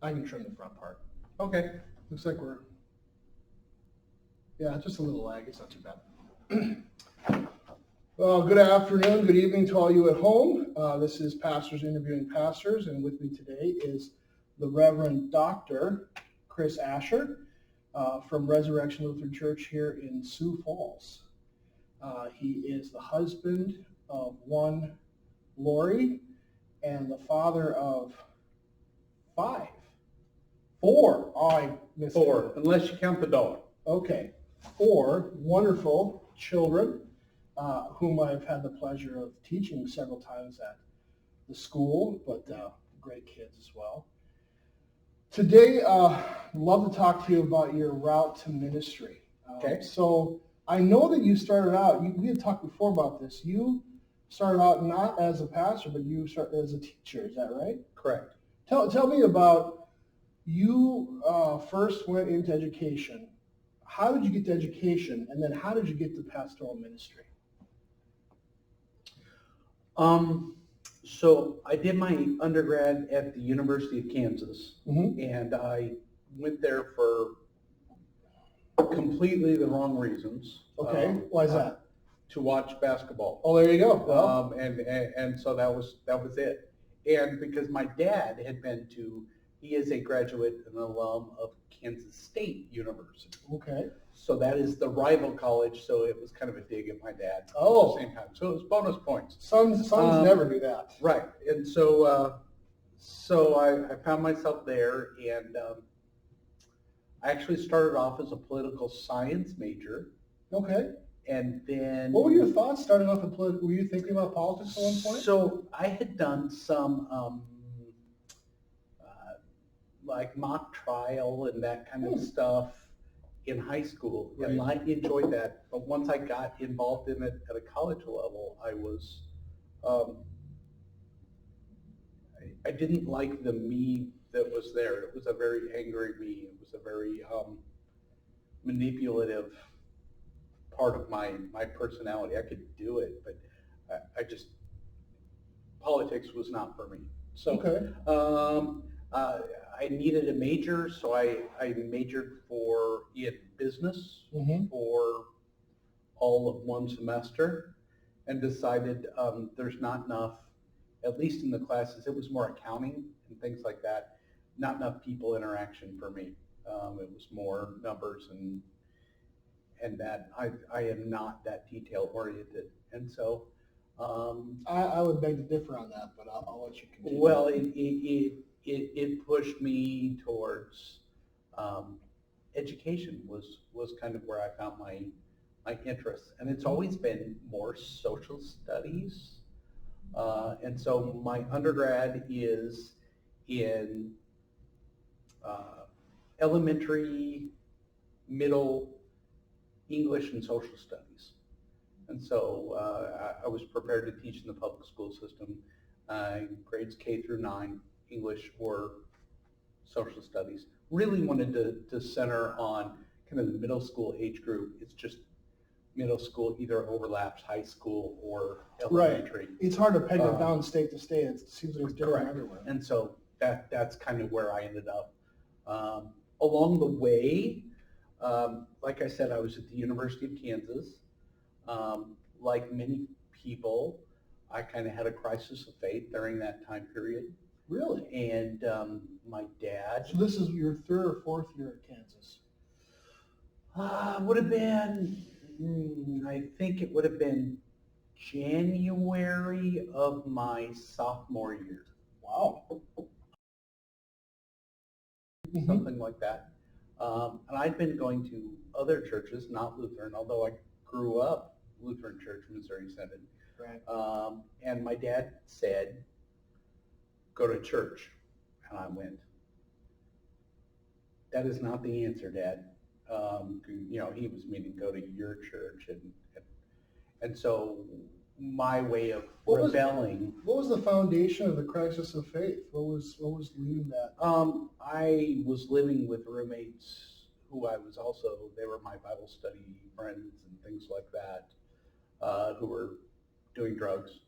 I can trim the front part. Okay. Looks like yeah, just a little lag. It's not too bad. Well, good afternoon, good evening to all you at home. This is Pastors Interviewing Pastors, and with me today is the Reverend Dr. Chris Ascher from Resurrection Lutheran Church here in Sioux Falls. He is the husband of one Lori and the father of four. Oh, I missed Four, it. unless you count the dog. Okay, four wonderful children whom I've had the pleasure of teaching several times at the school, but great kids as well. Today, I'd love to talk to you about your route to ministry. Okay. So I know that you started out, we had talked before about this, you started out not as a pastor, but you started as a teacher, is that right? Correct. Tell me about, you first went into education. How did you get to education, and then how did you get to pastoral ministry? So I did my undergrad at the University of Kansas, and I went there for completely the wrong reasons. Okay, why is that? To watch basketball. Oh, there you go. Well, And so that was it. And because my dad had he is a graduate and alum of Kansas State University. okay. So that is the rival college, so it was kind of a dig at my dad at Oh. the same time. So it was bonus points. Sons never do that. Right. And so I found myself there, and I actually started off as a political science major. Okay. And then... What were your thoughts starting off in political? Were you thinking about politics at one point? So I had done some like mock trial and that kind of stuff in high school, and I enjoyed that. But once I got involved in it at a college level, I was I didn't like the me that was there. It was a very angry me. It was a very manipulative part of my personality. I could do it, but I just, politics was not for me. So Okay. I needed a major, so I majored in business for all of one semester, and decided there's not enough, at least in the classes, it was more accounting and things like that, not enough people interaction for me. It was more numbers and that I am not that detail oriented. And so I would beg to differ on that, but I'll let you continue. well, it pushed me towards education was kind of where I found my interests, and it's always been more social studies. And so my undergrad is in elementary, middle, English and social studies. And so I was prepared to teach in the public school system, grades K through 9, English or social studies. Really wanted to center on kind of the middle school age group. It's just middle school either overlaps high school or elementary. Right. It's hard to peg it down state to state. It seems like it's different everywhere. And so that's kind of where I ended up. Along the way, like I said, I was at the University of Kansas. Like many people, I kind of had a crisis of faith during that time period. Really? And my dad... So this is your third or fourth year at Kansas? Would have been, I think it would have been January of my sophomore year. Wow. Something like that. And I'd been going to other churches, not Lutheran, although I grew up Lutheran Church, Missouri Synod. Right. And my dad said, go to church. And I went, that is not the answer, Dad. He was meaning go to your church. And so my way of rebelling. What was the foundation of the crisis of faith? What was leading that? I was living with roommates who they were my Bible study friends and things like that, who were doing drugs.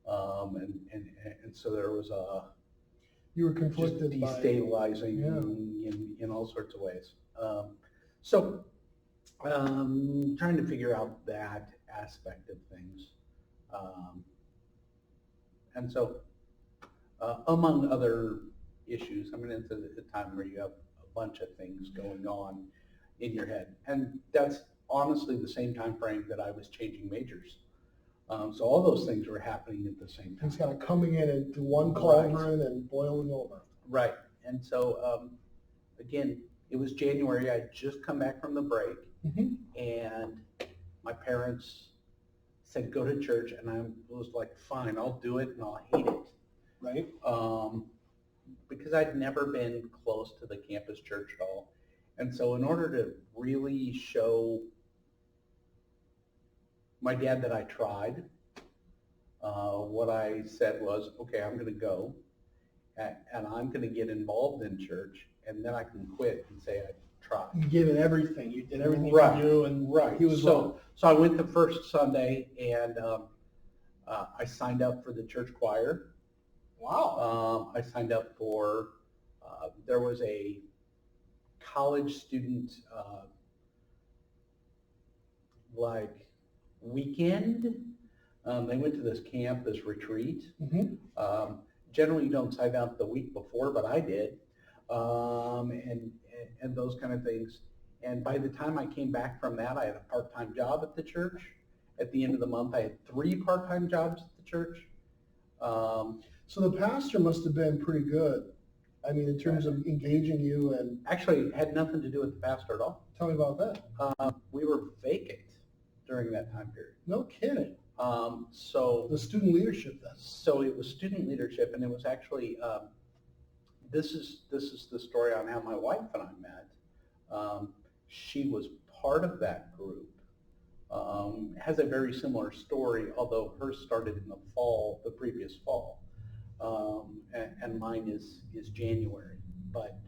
And so there was You were just conflicted by, destabilizing in all sorts of ways. So trying to figure out that aspect of things. And so among other issues, I mean, it's a time where you have a bunch of things going on in your head. And that's honestly the same time frame that I was changing majors. So all those things were happening at the same time. it's kind of coming in into one cauldron and boiling over. Right. And so, again, it was January. I'd just come back from the break, and my parents said, go to church. And I was like, fine, I'll do it, and I'll hate it. Right. Because I'd never been close to the campus church at all. And so in order to really show my dad that I tried, what I said was, okay, I'm going to go, and I'm going to get involved in church, and then I can quit and say I tried. You gave it everything. You did everything you Right. could do, and he was so I went the first Sunday, and I signed up for the church choir. Wow. I signed up for, there was a college student like weekend. They went to this camp, this retreat. Generally, you don't sign up the week before, but I did, and those kind of things. And by the time I came back from that, I had a part-time job at the church. At the end of the month, I had 3 part-time jobs at the church. So the pastor must have been pretty good. I mean, in terms of engaging you, and Actually, it had nothing to do with the pastor at all. tell me about that. We were vacant during that time period. No kidding. So The student leadership then. So it was student leadership, and it was actually, this is the story on how my wife and I met. She was part of that group. Has a very similar story, although hers started in the fall, the previous fall, and mine is January. But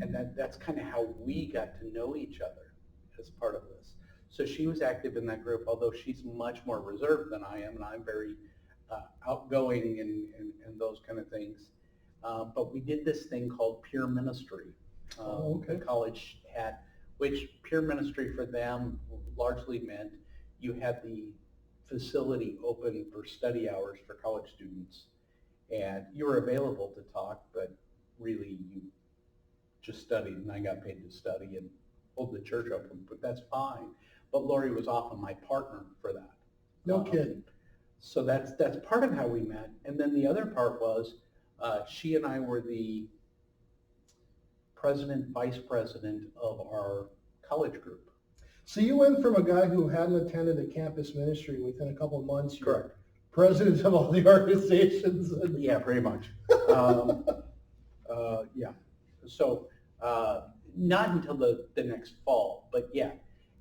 and that's kind of how we got to know each other as part of this. So she was active in that group, although she's much more reserved than I am, and I'm very outgoing and those kind of things. But we did this thing called peer ministry. The college had, which peer ministry for them largely meant you had the facility open for study hours for college students, and you were available to talk, but really you just studied, and I got paid to study and hold the church open, but that's fine. But Lori was often my partner for that. No kidding. So that's part of how we met. And then the other part was she and I were the president, vice president of our college group. So you went from a guy who hadn't attended a campus ministry within a couple of months. You're Correct. President of all the organizations. Yeah, pretty much. Yeah. So not until the next fall, but yeah.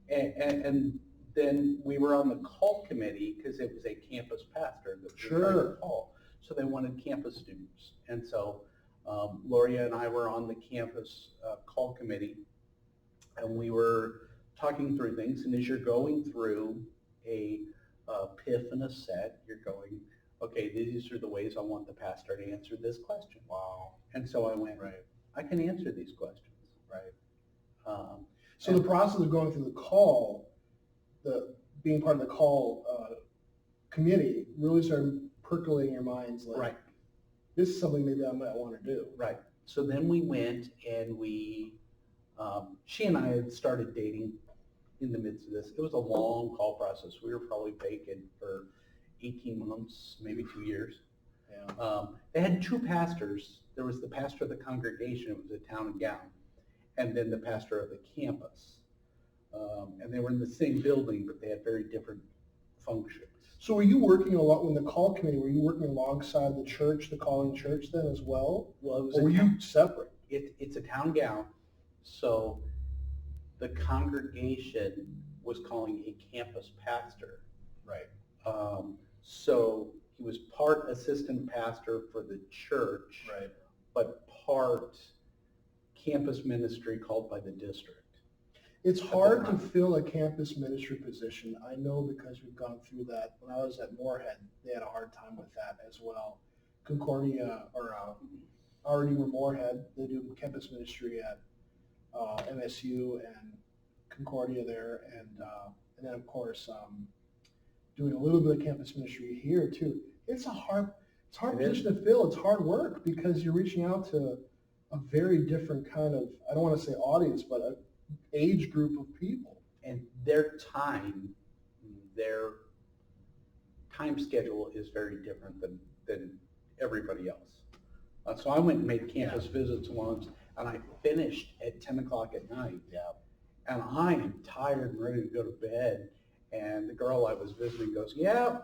And then we were on the call committee because it was a campus pastor that was trying to call. So they wanted campus students. And so Loria and I were on the campus call committee, and we were talking through things. And as you're going through a PIF and a set, you're going, okay, these are the ways I want the pastor to answer this question. Wow. And so I went, right, I can answer these questions. Right. So the process of going through the call, being part of the call committee, really started percolating your minds like, right, this is something maybe I might want to do. right. So then we went and she and I had started dating in the midst of this. It was a long call process. We were probably vacant for 18 months, maybe 2 years. Yeah. They had 2 pastors. There was the pastor of the congregation, it was a town and gown, and then the pastor of the campus. And they were in the same building, but they had very different functions. So were you working a lot in the call committee? Were you working alongside the church, the calling church then as well? Well, it was or were you separate? It's a town gown, so the congregation was calling a campus pastor. Right. So he was part assistant pastor for the church, Right. but part campus ministry called by the district. It's hard to fill a campus ministry position. I know because we've gone through that. When I was at Moorhead, they had a hard time with that as well. Concordia, or Redeemer Moorhead. They do campus ministry at MSU and Concordia there, and then of course doing a little bit of campus ministry here too. It's a hard position to fill. It's hard work because you're reaching out to a very different kind of, I don't want to say audience, but an age group of people. And their time schedule is very different than everybody else. So I went and made campus visits once, and I finished at 10 o'clock at night. Yeah. And I am tired and ready to go to bed. And the girl I was visiting goes, yeah,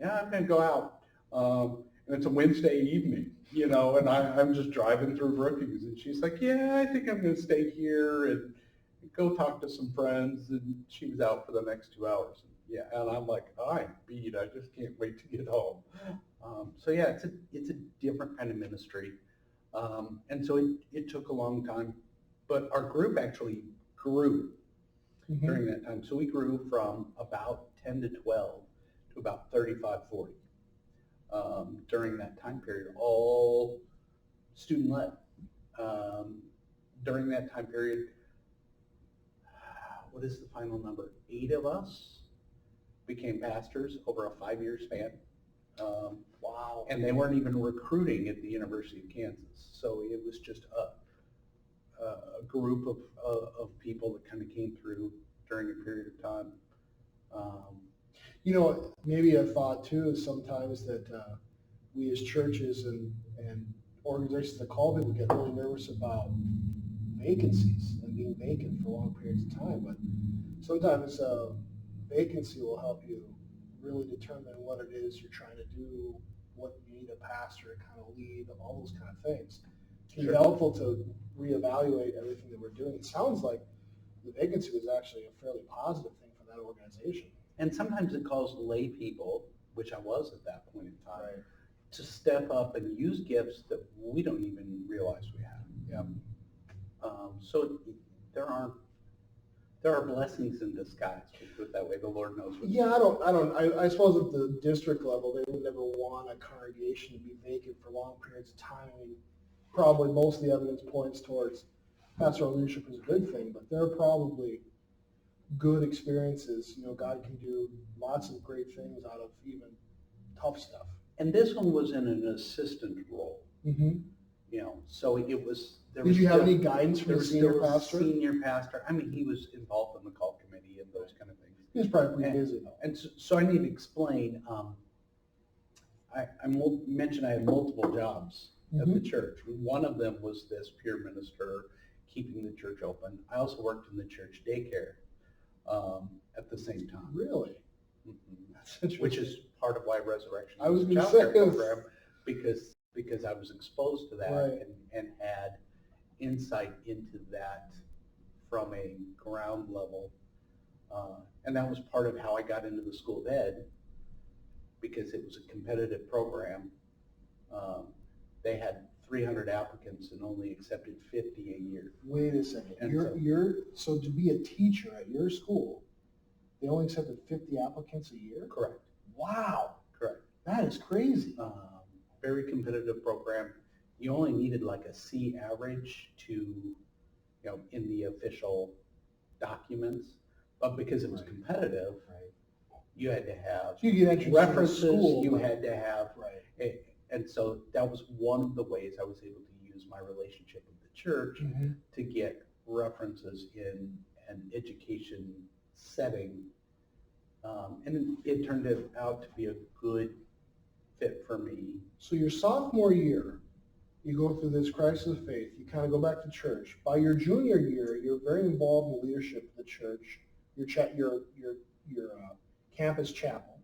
I'm going to go out. And it's a Wednesday evening, and I'm just driving through Brookings. And she's like, yeah, I think I'm going to stay here and go talk to some friends. And she was out for the next 2 hours. And I'm like, I'm beat. I just can't wait to get home. So yeah, it's a different kind of ministry. And so it took a long time. But our group actually grew during that time. So we grew from about 10 to 12 to about 35, 40 during that time period, all student-led. During that time period, what is the final number? 8 of us became pastors over a 5-year span. Wow. And they weren't even recruiting at the University of Kansas. So it was just a group of people that kind of came through during a period of time. Maybe a thought too is sometimes that we as churches and organizations that call people get really nervous about vacancies and being vacant for long periods of time. But sometimes vacancy will help you really determine what it is you're trying to do, what you need a pastor to kind of lead, all those kind of things. It can be helpful to reevaluate everything that we're doing. It sounds like the vacancy was actually a fairly positive thing for that organization. And sometimes it calls lay people, which I was at that point in time, Right. to step up and use gifts that we don't even realize we have. Yep. So there are blessings in disguise, we put it that way. The Lord knows. Yeah, I suppose at the district level, they would never want a congregation to be vacant for long periods of time. I mean, probably most of the evidence points towards pastoral leadership is a good thing, but there are probably good experiences. God can do lots of great things out of even tough stuff. And this one was in an assistant role. Mm-hmm. So it was. Did you have any guidance from the senior pastor? Senior pastor. I mean, he was involved in the call committee and those kind of things. He was probably pretty busy though. And so I need to explain. I mentioned I had multiple jobs at the church. One of them was this peer minister, keeping the church open. I also worked in the church daycare at the same time. Really? Mm-hmm. That's interesting. Which is part of why Resurrection I was is a gonna childcare say program, because I was exposed to that Right. and had insight into that from a ground level. And that was part of how I got into the School of Ed, because it was a competitive program. They had 300 applicants and only accepted 50 a year. Wait a second. And So to be a teacher at your school, they only accepted 50 applicants a year? Correct. Wow. Correct. That is crazy. Very competitive program. You only needed like a C average to, in the official documents, but because it was competitive, you had to have So you get entrance references, to the school, you but- had to have, Right. and so that was one of the ways I was able to use my relationship with the church Mm-hmm. to get references in an education setting. And it turned out to be a good fit for me. So your sophomore year, you go through this crisis of faith. You kind of go back to church. By your junior year, you're very involved in the leadership of the church. Your campus chapel.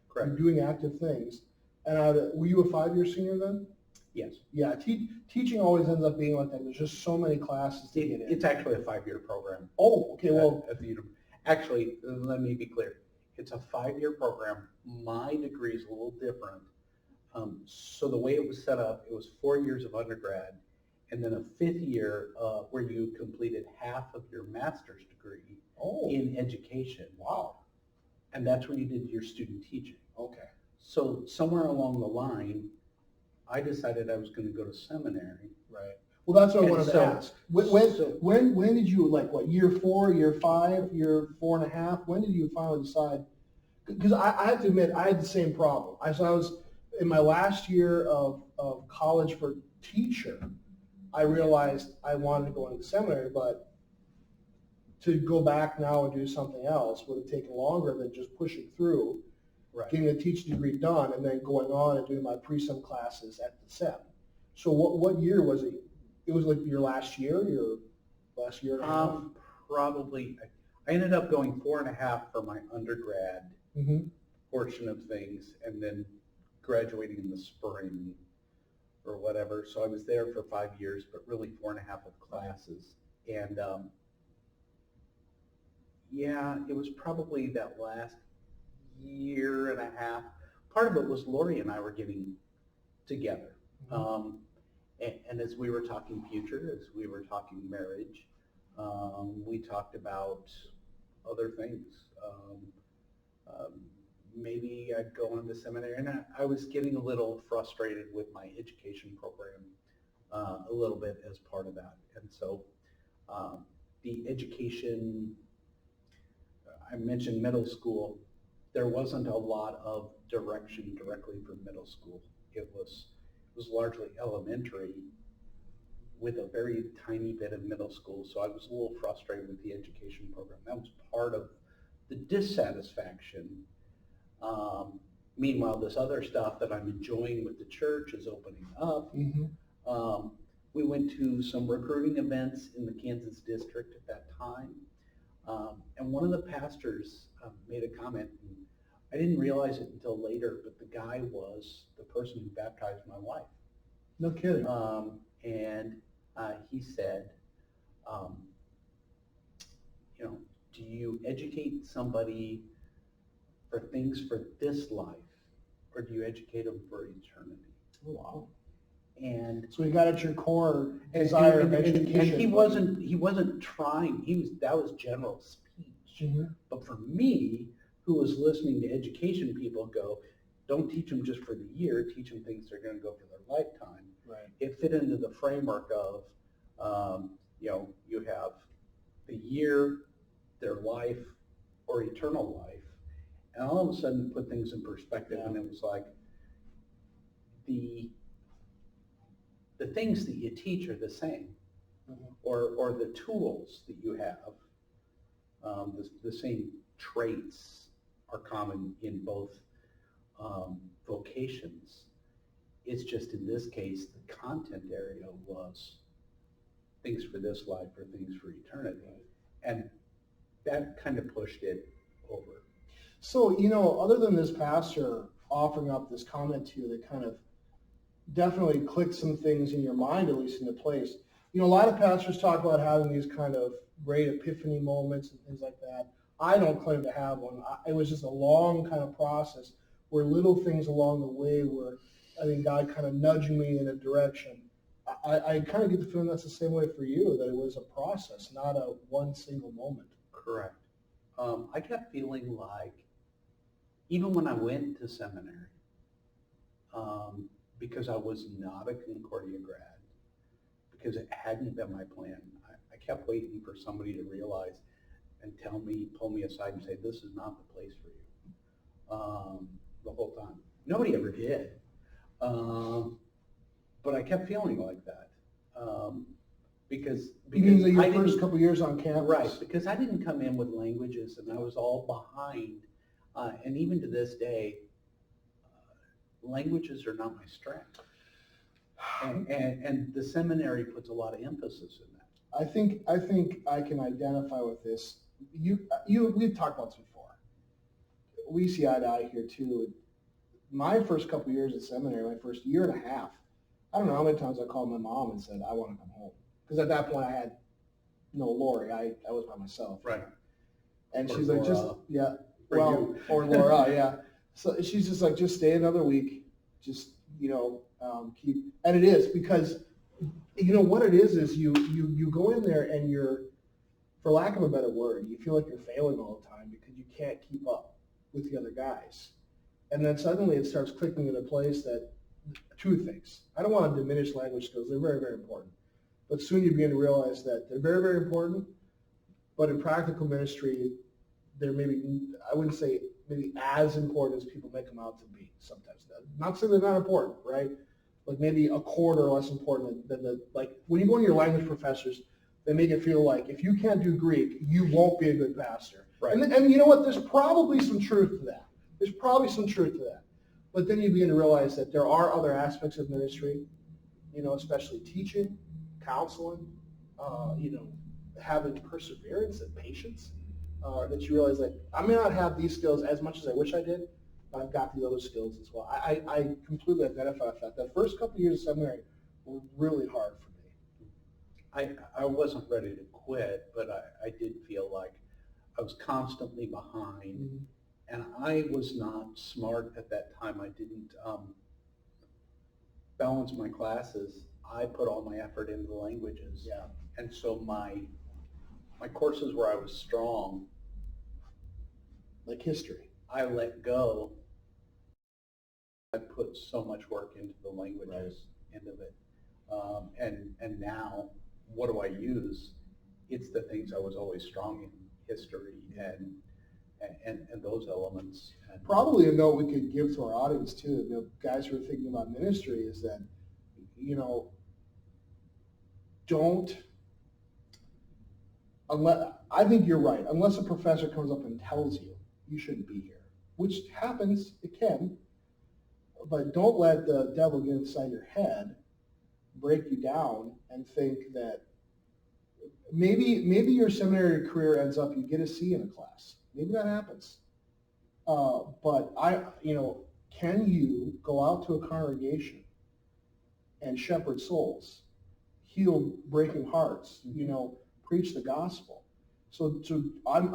Correct. You're doing active things. And were you a 5-year senior then? Yes. Yeah, teaching always ends up being like that. There's just so many classes to get in. It's actually a 5-year program. Oh, okay. Well, at the university. Actually, let me be clear. It's a 5-year program. My degree is a little different. So the way it was set up, it was 4 years of undergrad, and then a 5th year where you completed half of your master's degree in education. Wow. And that's where you did your student teaching. Okay. So somewhere along the line, I decided I was going to go to seminary. Right. Well, that's what I And wanted to so- ask. When did you, like, what, year 4, year 5, year 4.5? When did you finally decide? Because I have to admit, I had the same problem. I was in my last year of college for teacher, I realized I wanted to go into seminary, but to go back now and do something else would have taken longer than just pushing through, Right. getting a teaching degree done, and then going on and doing my pre-sem classes at the SEM. So what year was it? It was like your last year and a half? Probably, I ended up going 4.5 for my undergrad Mm-hmm. portion of things, and then graduating in the spring or whatever. So I was there for 5 years, but really 4.5 of classes. And yeah, it was probably that last year and a half. Part of it was Lori and I were getting together. Mm-hmm. And as we were talking future, as we were talking marriage, we talked about other things. Maybe I'd go on to seminary, and I was getting a little frustrated with my education program a little bit as part of that. And so the education, I mentioned middle school, there wasn't a lot of direction directly for middle school. It was largely elementary with a very tiny bit of middle school, so I was a little frustrated with the education program. That was part of the dissatisfaction. Meanwhile, this other stuff that I'm enjoying with the church is opening up. Mm-hmm. We went to some recruiting events in the Kansas district at that time, and one of the pastors made a comment, and I didn't realize it until later, but the guy was the person who baptized my wife. No kidding. And he said, do you educate somebody for things for this life, or do you educate them for eternity? Oh, wow. And So you got at your core desire of education. And he wasn't trying. That was general speech. Mm-hmm. But for me, who was listening to education people go, don't teach them just for the year, teach them things they're going to go for their lifetime. Right. It fit into the framework of, you have the year, their life, or eternal life. And all of a sudden put things in perspective, and it was like, the things that you teach are the same, Mm-hmm. or the tools that you have, the same traits are common in both vocations. It's just in this case, the content area was things for this life or things for eternity. And that kind of pushed it over. So, other than this pastor offering up this comment to you that kind of definitely clicked some things in your mind, at least into place, a lot of pastors talk about having these kind of great epiphany moments and things like that. I don't claim to have one. It was just a long kind of process where little things along the way were, I think, God kind of nudging me in a direction. I kind of get the feeling that's the same way for you, that it was a process, not a one single moment. Correct. I kept feeling like, even when I went to seminary, because I was not a Concordia grad, because it hadn't been my plan, I kept waiting for somebody to realize and pull me aside and say, this is not the place for you, the whole time. Nobody ever did. But I kept feeling like that. Because You mean that your first couple years on campus? Right, because I didn't come in with languages, and I was all behind. And even to this day, languages are not my strength. And the seminary puts a lot of emphasis in that. I think I can identify with this. We've talked about this before. We see eye to eye here too. My first couple years at seminary, my first year and a half, I don't know how many times I called my mom and said, I want to come home. Because at that point I had no Lori. I was by myself. Right. And Or she's Laura. like, You. or Laura, yeah. So she's just like, just stay another week. Just, keep, and it is because, what it is you go in there and you're, for lack of a better word, you feel like you're failing all the time because you can't keep up with the other guys. And then suddenly it starts clicking into place that two things. I don't want to diminish language skills. They're very, very important. But soon you begin to realize that they're very, very important. But in practical ministry, they're maybe, I wouldn't say maybe as important as people make them out to be sometimes. Not saying they're not important, right? Like maybe a quarter less important than like when you go to your language professors, they make it feel like if you can't do Greek, you won't be a good pastor. Right. And you know what? There's probably some truth to that. There's probably some truth to that. But then you begin to realize that there are other aspects of ministry, especially teaching, counseling, having perseverance and patience, that you realize that I may not have these skills as much as I wish I did, but I've got these other skills as well. I completely identify with that. The first couple of years of seminary were really hard for me. I wasn't ready to quit, but I did feel like I was constantly behind. Mm-hmm. And I was not smart at that time. I didn't balance my classes. I put all my effort into the languages. Yeah. And so my courses where I was strong, like history, I let go. I put so much work into the languages, into it. And now, what do I use? It's the things I was always strong in, history and those elements. And probably a note we could give to our audience too, the guys who are thinking about ministry, is that, I think you're right, unless a professor comes up and tells you, you shouldn't be here, which happens, it can, but don't let the devil get inside your head, break you down, and think that maybe your seminary career ends up, you get a C in a class. Maybe that happens. But can you go out to a congregation and shepherd souls, heal breaking hearts, preach the gospel? So I've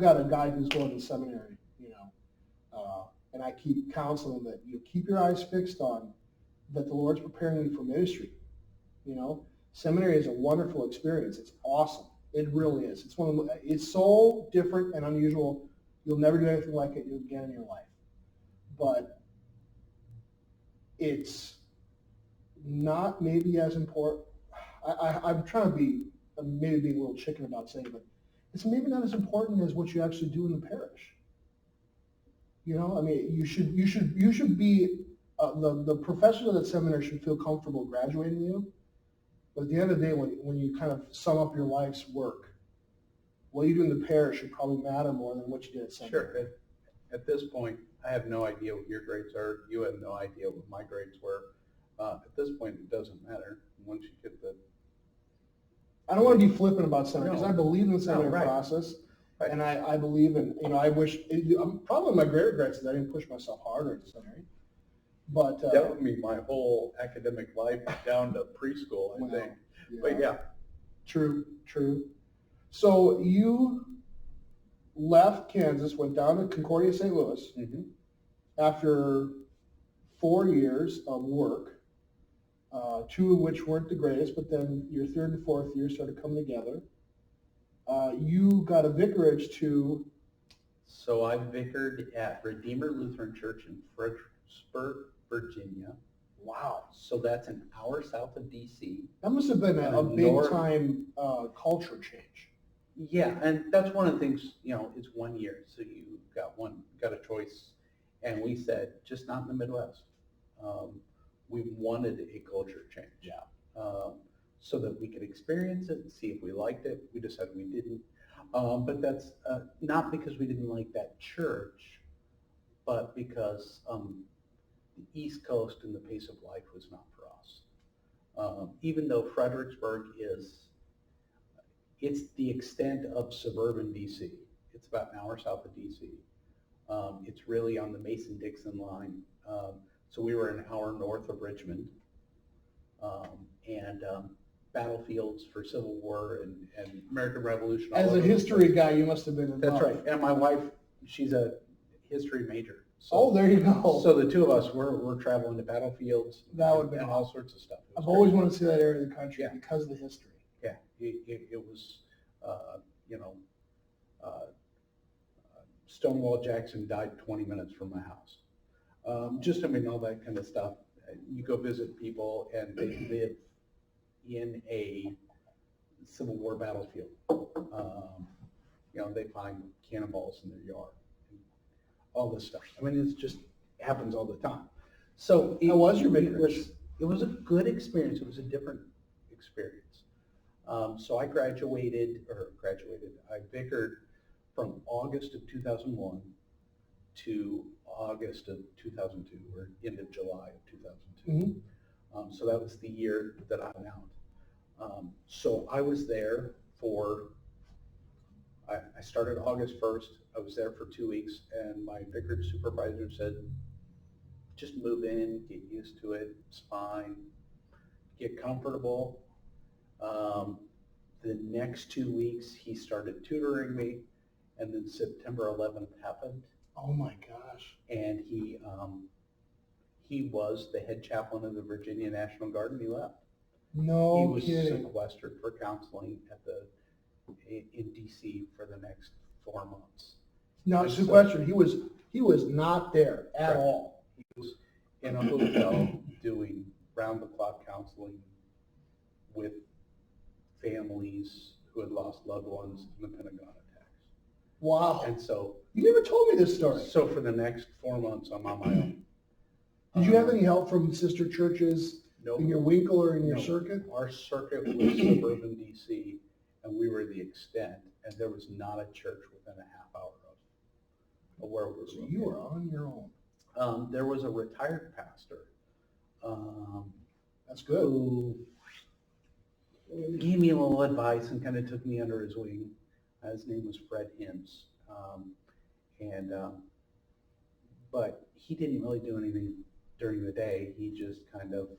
got a guy who's going to seminary, and I keep counseling that you keep your eyes fixed on that the Lord's preparing you for ministry. Seminary is a wonderful experience. It's awesome. It really is. It's so different and unusual. You'll never do anything like it again in your life. But it's not maybe as important. I'm trying to be maybe being a little chicken about saying it, but it's maybe not as important as what you actually do in the parish. You should be the professors of that seminary should feel comfortable graduating you. But at the end of the day, when you kind of sum up your life's work, what you do in the parish should probably matter more than what you did at seminary. Sure. At this point, I have no idea what your grades are. You have no idea what my grades were. At this point, it doesn't matter. Once you get I don't want to be flippant about seminary because I believe in the seminary right. process. Right. And I believe in, I wish, probably my great regrets is I didn't push myself harder at seminary. But that would be my whole academic life down to preschool, I think. Yeah. But yeah. True. So you left Kansas, went down to Concordia, St. Louis, mm-hmm. after 4 years of work, 2 of which weren't the greatest, but then your third and fourth year started coming together. You got a vicarage to... So I vicared at Redeemer Lutheran Church in Fredericksburg, Virginia. Wow. So that's an hour south of D.C. That must have been a big-time culture change. Yeah, and that's one of the things, it's 1 year, so you got a choice. And we said, just not in the Midwest. We wanted a culture change. Yeah. So that we could experience it and see if we liked it. We decided we didn't. But that's not because we didn't like that church, but because the East Coast and the pace of life was not for us. Even though Fredericksburg it's the extent of suburban DC. It's about an hour south of DC. It's really on the Mason-Dixon line. So we were an hour north of Richmond. And battlefields for Civil War and American Revolution. As a history guy, you must have been involved. That's right. And my wife, she's a history major. So, there you go. So the two of us, we're traveling to battlefields and all sorts of stuff. I've always wanted to see that area of the country because of the history. Yeah, it was, Stonewall Jackson died 20 minutes from my house. Just, I mean, all that kind of stuff. You go visit people and they live in a Civil War battlefield. You know, they find cannonballs in their yard, all this stuff. I mean, it's just happens all the time. So How was your vicarage? It was a good experience. It was a different experience. So I I vicared from August of 2001 to August of 2002, or end of July of 2002. Mm-hmm. So that was the year that I went out. So I was there for, I started August 1st. I was there for 2 weeks, and my vicarage supervisor said, just move in, get used to it, it's fine, get comfortable. The next 2 weeks, he started tutoring me, and then September 11th happened. Oh my gosh. And he was the head chaplain of the Virginia National Guard, and he left. No He was kidding. sequestered for counseling in DC for the next 4 months. Not And sequestered. He was not there at Correct. all. He was in a hotel doing round-the-clock counseling with families who had lost loved ones in the Pentagon attacks. Wow. And so, You never told me this story. so for the next 4 months, I'm on my own. Did you have any help from sister churches No, in your winkle or in your No. circuit? Our circuit was suburban DC, and we were the extent, and there was not a church within a half hour of where we were So located. you were on your own. There was a retired pastor That's good. who gave me a little advice and kind of took me under his wing. His name was Fred Hims. But he didn't really do anything during the day. He just kind of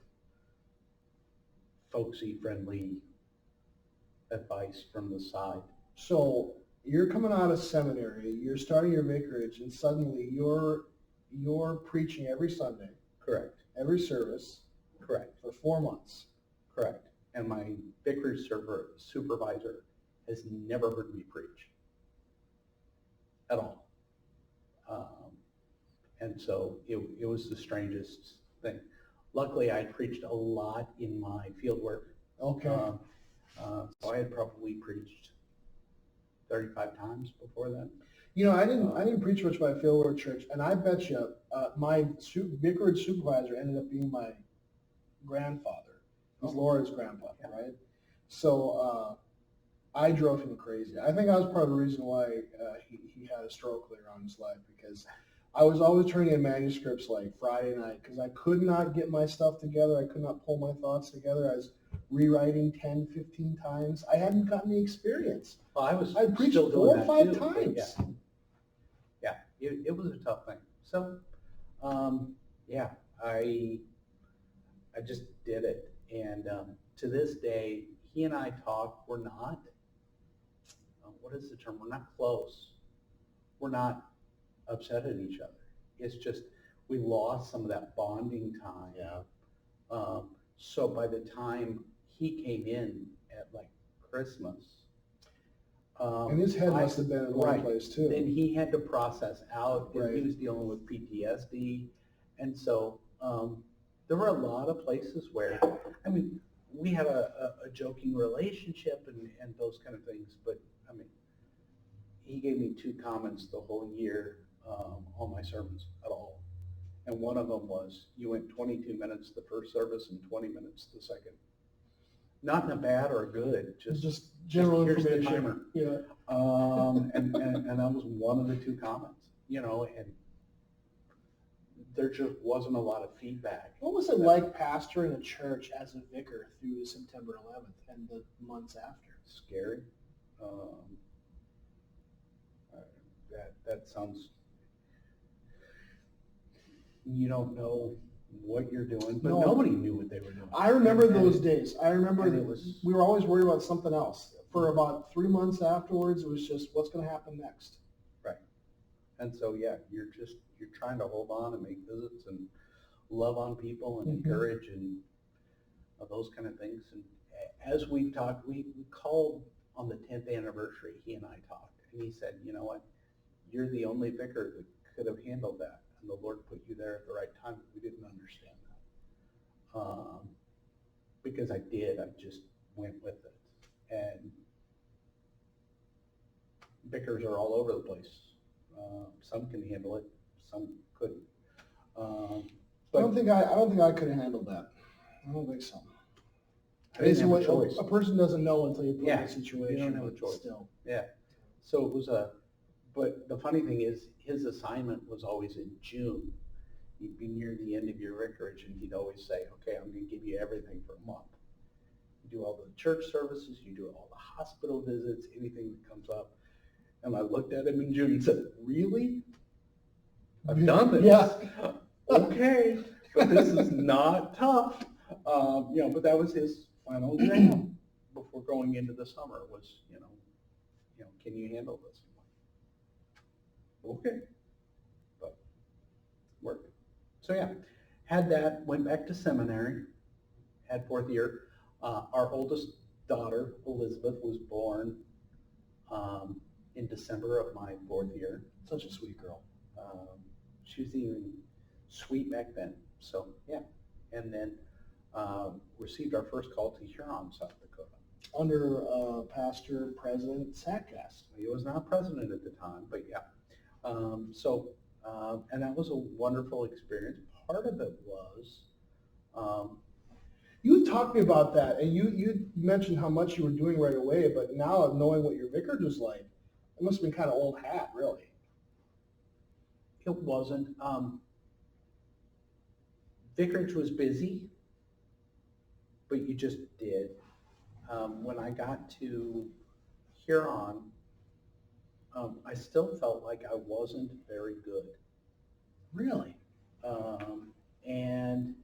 folksy, friendly advice from the side. So you're coming out of seminary, you're starting your vicarage, and suddenly you're preaching every Sunday, Correct, every service correct, for 4 months. correct. And my vicarage supervisor has never heard me preach at all. And so it was the strangest thing. Luckily, I preached a lot in my field work. Okay. So I had probably preached 35 times before then. You know, I didn't preach much by Fieldwork Church, and I bet you my vicarage supervisor ended up being my grandfather. He's Laura's grandpa, Yeah. right? So I drove him crazy. I think I was part of the reason why he had a stroke later on in his life, because I was always turning in manuscripts like Friday night because I could not get my stuff together. I could not pull my thoughts together. I was rewriting 10, 15 times. I hadn't gotten the experience. Well, I preached still doing 4 or that 5 too, but times. Yeah, it was a tough thing. So, yeah, I just did it. And to this day, he and I talk. We're not, what is the term? We're not close. We're not upset at each other. It's just we lost some of that bonding time. Yeah. So by the time he came in at like Christmas, And his head must have been in one right. place too. Then he had to process out, and he Right. was dealing with PTSD, and so there were a lot of places where, I mean, we had a joking relationship and those kind of things, but I mean, he gave me 2 comments the whole year on my sermons at all. And one of them was, you went 22 minutes the first service and 20 minutes the second. Not in a bad or a good, Just general here's the information. timer. Yeah. And that was one of the 2 comments, you know, and there just wasn't a lot of feedback. What was it like pastoring a church as a vicar through September 11th and the months after? Scary. That sounds, you don't know what you're doing, but No. nobody knew what they were doing. I remember And- those days. I remember and it was- we were always worried about something else. For about 3 months afterwards, it was just what's going to happen next. Right. And so, yeah, you're trying to hold on and make visits and love on people and Mhm. encourage and those kind of things. And as we talked, we called on the 10th anniversary, he and I talked, and he said, you know what, you're the only vicar that could have handled that. And the Lord put you there at the right time. We didn't understand that. Because I did, I just went with it. And vicars are all over the place. Some can handle it, some couldn't. I don't think I could have handled that. I don't think so. I didn't have a Basically, choice. a person doesn't know until you put in Yeah, a situation. you don't have a choice. Still. Yeah. So it was but the funny thing is, his assignment was always in June. He'd be near the end of your vicarage, and he'd always say, okay, I'm going to give you everything for a month. You do all the church services, you do all the hospital visits, anything that comes up. And I looked at him in June and said, really? I've done this. Yeah. Okay, but this is not tough. But that was his final exam before going into the summer was, can you handle this? Okay, but worked. So yeah, had that, went back to seminary, had fourth year. Our oldest daughter, Elizabeth, was born in December of my fourth year. Such a sweet girl. She was even sweet back then. So yeah, and then received our first call to Huron, South Dakota. Under Pastor President Sackcast. He was not president at the time, but yeah. And that was a wonderful experience. Part of it was you talked to me about that, and you mentioned how much you were doing right away, but now knowing what your vicarage was like, it must have been kind of old hat, really. It wasn't. Vicarage was busy, but you just did. When I got to Huron, I still felt like I wasn't very good. Really? And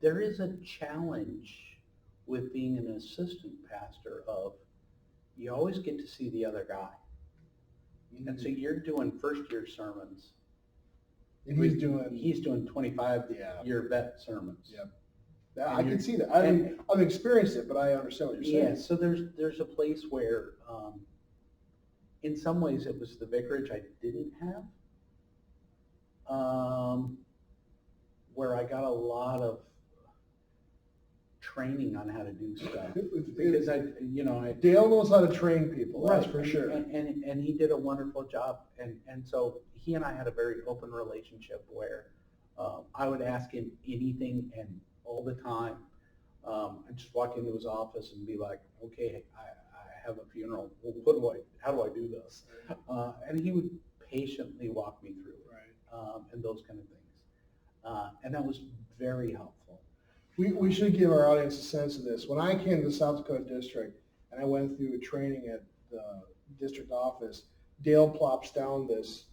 there is a challenge with being an assistant pastor of you always get to see the other guy. And so you're doing first year sermons. And he's doing 25-year vet sermons. Yeah. Yeah, I can see that. I've experienced it, but I understand what you're saying. Yeah, so there's a place where in some ways it was the vicarage I didn't have. Where I got a lot of training on how to do stuff. Because Dale knows how to train people, right, that's for sure. And he did a wonderful job. And so he and I had a very open relationship where I would ask him anything and all the time. I'd just walk into his office and be like, okay, I have a funeral. Well, how do I do this? And he would patiently walk me through it, and those kind of things. And that was very helpful. We should give our audience a sense of this. When I came to the South Dakota district and I went through a training at the district office, Dale plops down this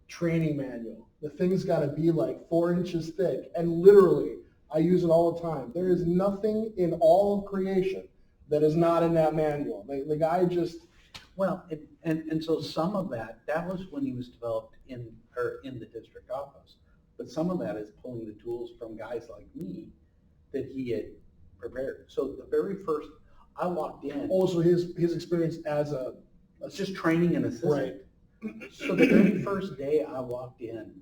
training manual. The thing's got to be like 4 inches thick, and literally, I use it all the time. There is nothing in all of creation that is not in that manual. The guy just... Well, and so some of that was when he was developed in the district office. But some of that is pulling the tools from guys like me that he had prepared. So the very first, I walked in. Also, his experience as a... just training an assistant. Right. So the very first day I walked in,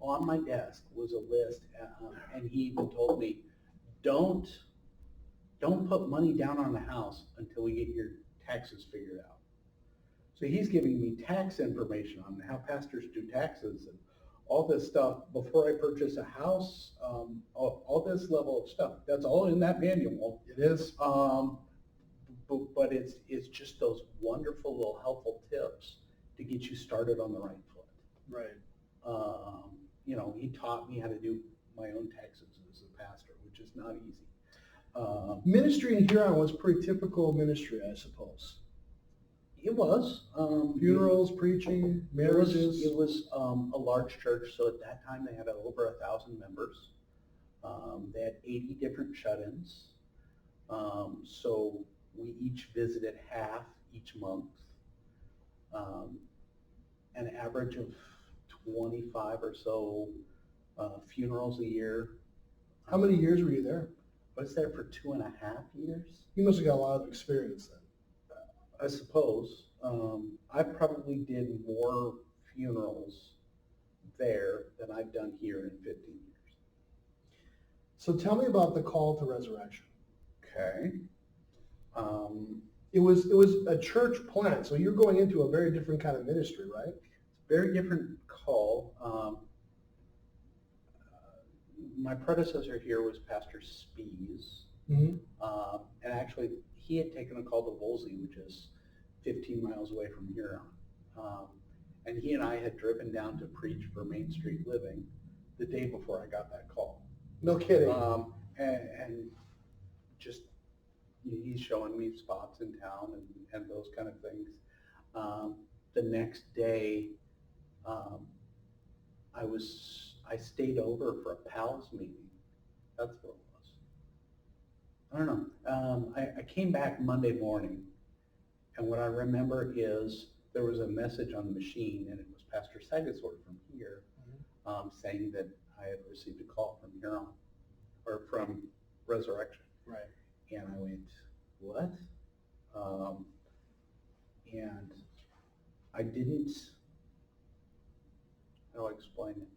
on my desk was a list, and he even told me, don't put money down on the house until we get your taxes figured out. So he's giving me tax information on how pastors do taxes and all this stuff before I purchase a house, all this level of stuff. That's all in that manual. It is. But it's just those wonderful little helpful tips to get you started on the right foot. Right. He taught me how to do my own taxes as a pastor, which is not easy. Ministry in Huron was pretty typical ministry, I suppose. It was. Funerals, preaching, marriages. It was a large church, so at that time they had over 1,000 members. They had 80 different shut-ins. So we each visited half each month. An average of 25 or so funerals a year. How many years were you there? I was there for 2.5 years. You must have got a lot of experience then. I suppose. I probably did more funerals there than I've done here in 15 years. So tell me about the call to resurrection. Okay. It was a church plant, so you're going into a very different kind of ministry, right? Very different call. My predecessor here was Pastor Spees, Mm-hmm. and actually he had taken a call to Woolsey, which is 15 miles away from here. And he and I had driven down to preach for Main Street Living the day before I got that call. No kidding. And just he's showing me spots in town and those kind of things. The next day, I stayed over for a pals meeting. That's what it was. I don't know. I came back Monday morning, and what I remember is there was a message on the machine, and it was Pastor Sagasor from here, saying that I had received a call from Huron, or from Resurrection. Right. And I went, what? And I didn't, how do I explain it?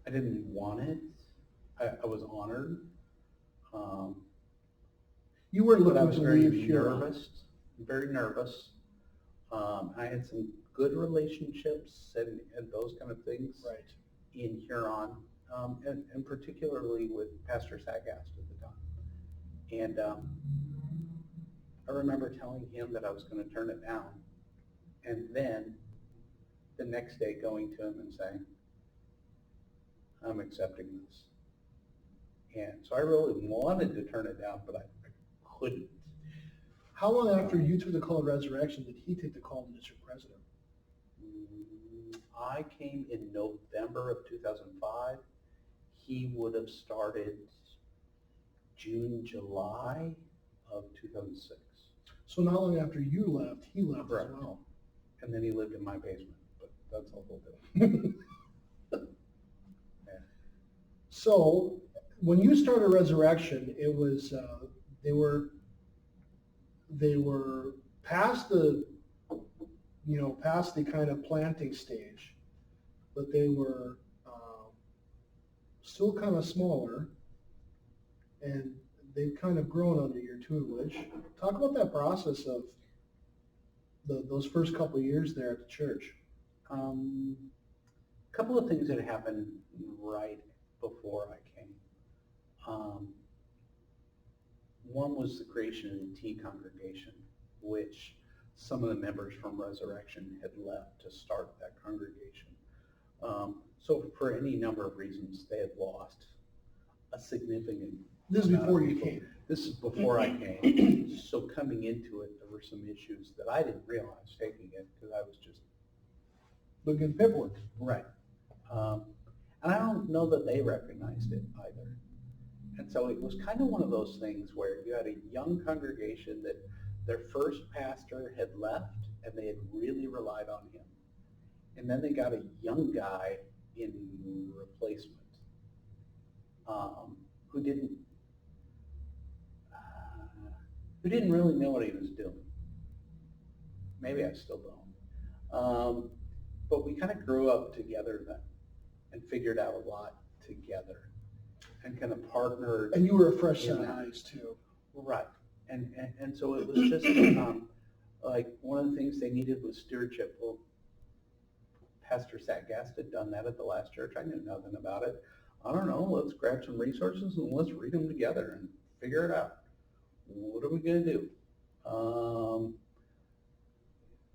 I didn't want it. I was honored. You were But I looking was to very leave Huron. very nervous. I had some good relationships and those kind of things Right. in Huron, and particularly with Pastor Sagast at the time. And I remember telling him that I was going to turn it down, and then the next day going to him and saying, I'm accepting this. And so I really wanted to turn it down, but I couldn't. How long after you took the call to resurrection did he take the call to district president? I came in November of 2005. He would have started June, July of 2006. So not long after you left, he left Correct. as well. And then he lived in my basement, but that's a whole different. So when you started Resurrection, it was they were past the past the kind of planting stage, but they were still kind of smaller, and they've kind of grown under your tutelage. Talk about that process of those first couple of years there at the church. A couple of things that happened right before I came. One was the creation of the T congregation, which some of the members from Resurrection had left to start that congregation. So for any number of reasons, they had lost a significant. This is before you came. This is before I came. So coming into it, there were some issues that I didn't realize taking it because I was just looking at paperwork. right. And I don't know that they recognized it either. And so it was kind of one of those things where you had a young congregation that their first pastor had left and they had really relied on him. And then they got a young guy in replacement who didn't really know what he was doing. Maybe I still don't. But we kind of grew up together then and figured out a lot together and kind of partnered. And you were a fresh set of eyes too. Right. And so it was just like one of the things they needed was stewardship. Well, Pastor Satgast had done that at the last church. I knew nothing about it. I don't know, let's grab some resources and let's read them together and figure it out. What are we going to do?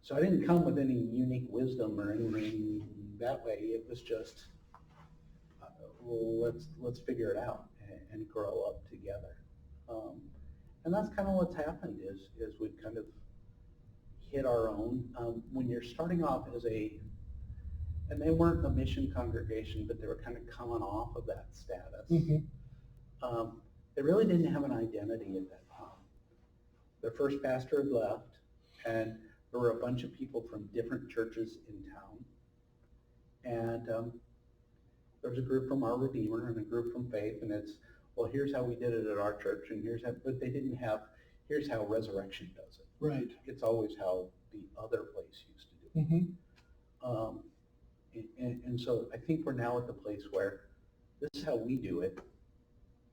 So I didn't come with any unique wisdom or anything that way. It was just, let's figure it out and grow up together. And that's kind of what's happened is we've kind of hit our own. When you're starting off and they weren't a mission congregation, but they were kind of coming off of that status. Mm-hmm. They really didn't have an identity at that time. Their first pastor had left, and there were a bunch of people from different churches in town. And there was a group from Our Redeemer and a group from Faith, and it's, well, here's how we did it at our church, and but they didn't have, here's how resurrection does it. Right. It's always how the other place used to do it. Mm-hmm. And so I think we're now at the place where this is how we do it,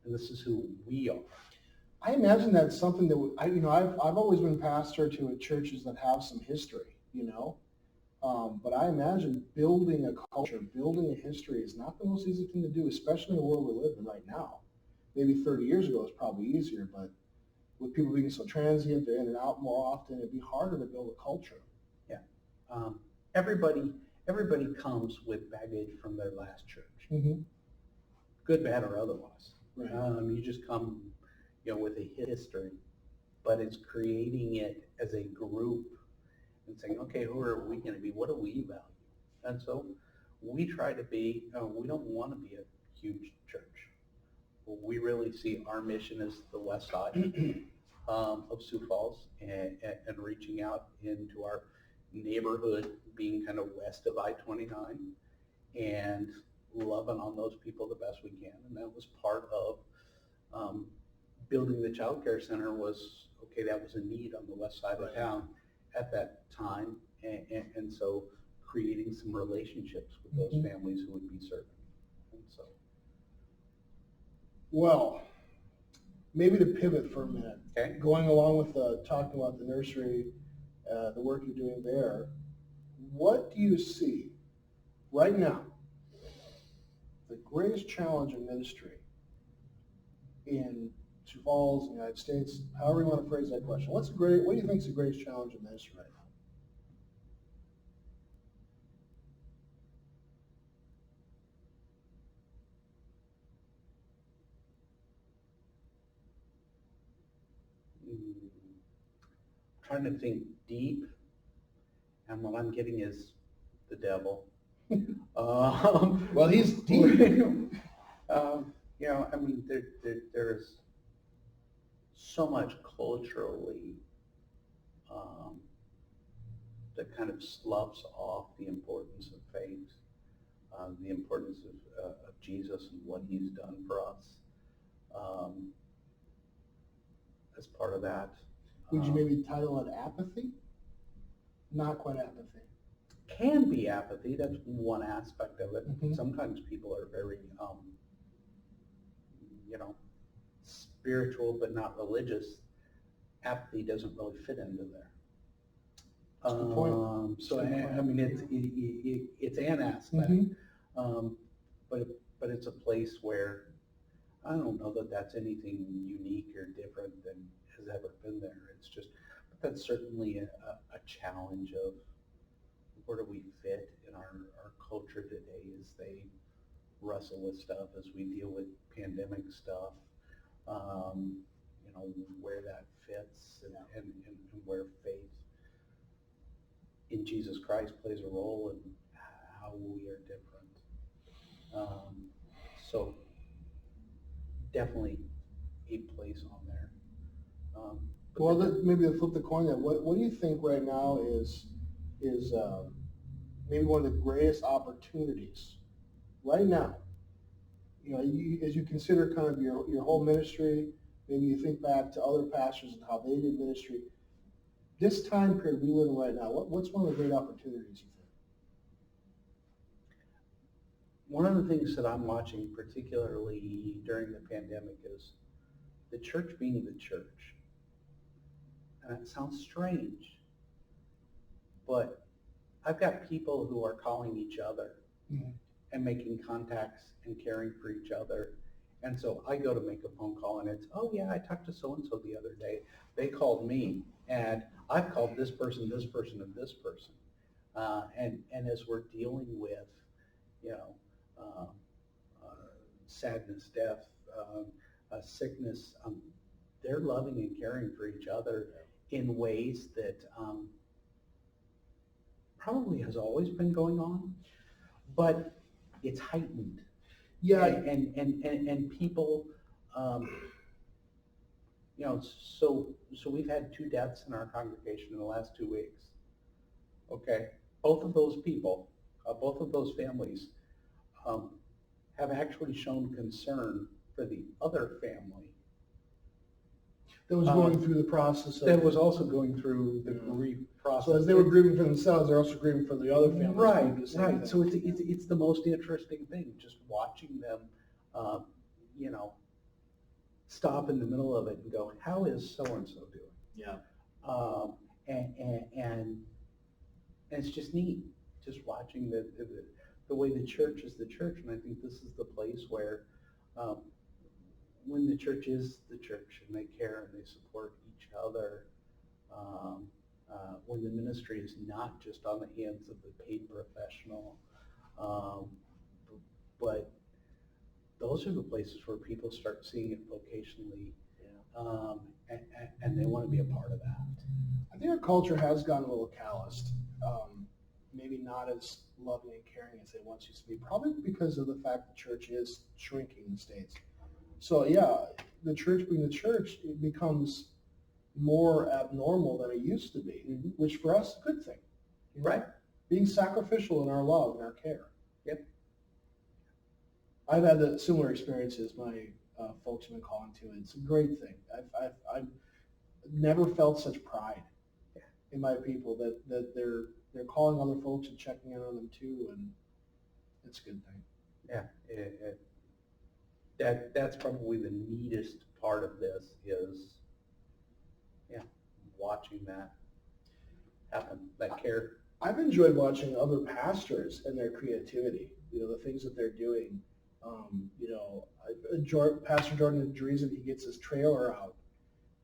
and this is who we are. I imagine that's something that I've always been pastor to churches that have some history, but I imagine building a culture, building a history is not the most easy thing to do, especially in the world we live in right now. Maybe 30 years ago it was probably easier, but with people being so transient, they're in and out more often, it'd be harder to build a culture. Yeah. Everybody comes with baggage from their last church, Mm-hmm. good, bad, or otherwise. Right. You just come, with a history, but it's creating it as a group and saying, okay, who are we going to be? What do we value? And so we try to be, we don't want to be a huge church. We really see our mission as the west side of Sioux Falls and reaching out into our neighborhood, being kind of west of I-29 and loving on those people the best we can. And that was part of building the child care center was, okay, that was a need on the west side of town at that time. And so creating some relationships with those families who would be serving. And so. Well, maybe to pivot for a minute, okay. Going along with talking about the nursery, the work you're doing there, what do you see right now, the greatest challenge in ministry in Sioux Falls, in the United States, however you want to phrase that question? What do you think is the greatest challenge in ministry right now? Trying to think deep, and what I'm getting is the devil. Well, he's deep. There's so much culturally that kind of sloughs off the importance of faith, the importance of Jesus and what he's done for us. As part of that. Would you maybe title it apathy? Not quite apathy. Can be apathy. That's one aspect of it. Mm-hmm. Sometimes people are very, spiritual but not religious. Apathy doesn't really fit into there. That's a good point. So it's an aspect, but it's a place where I don't know that that's anything unique or different than has ever been there. It's just, but that's certainly a challenge of where do we fit in our culture today as they wrestle with stuff, as we deal with pandemic stuff, where that fits and where faith in Jesus Christ plays a role in how we are different. So definitely a place on there. Maybe to flip the coin then, what do you think right now is maybe one of the greatest opportunities right now? As you consider kind of your whole ministry, maybe you think back to other pastors and how they did ministry. This time period we live in right now, what's one of the great opportunities you think? One of the things that I'm watching, particularly during the pandemic, is the church being the church. And it sounds strange, but I've got people who are calling each other and making contacts and caring for each other. And so I go to make a phone call and it's, oh yeah, I talked to so-and-so the other day. They called me and I've called this person, and this person. And as we're dealing with, sadness, death, sickness, they're loving and caring for each other in ways that probably has always been going on, but it's heightened. Yeah. And people, so we've had 2 deaths in our congregation in the last 2 weeks. Okay, both of those people, both of those families, have actually shown concern for the other family. That was going through the process of... That was also going through the grief process. So as they were grieving for themselves, they're also grieving for the other families. Right, The same right. thing. So it's the most interesting thing, just watching them, stop in the middle of it and go, how is so-and-so doing? Yeah. And it's just neat, just watching the way the church is the church. And I think this is the place where when the church is the church and they care and they support each other, when the ministry is not just on the hands of the paid professional, but those are the places where people start seeing it vocationally, and they want to be a part of that. I think our culture has gotten a little calloused, maybe not as loving and caring as they once used to be, probably because of the fact the church is shrinking in the States. So yeah, the church being the church, it becomes more abnormal than it used to be, which for us is a good thing. Right. Being sacrificial in our love and our care. Yep. I've had the similar experiences my folks have been calling to. It's a great thing. I've never felt such pride in my people that they're calling other folks and checking in on them too, and it's a good thing. Yeah, that's probably the neatest part of this is, watching that happen, that care. I've enjoyed watching other pastors and their creativity, the things that they're doing. Pastor Jordan Dreesen, he gets his trailer out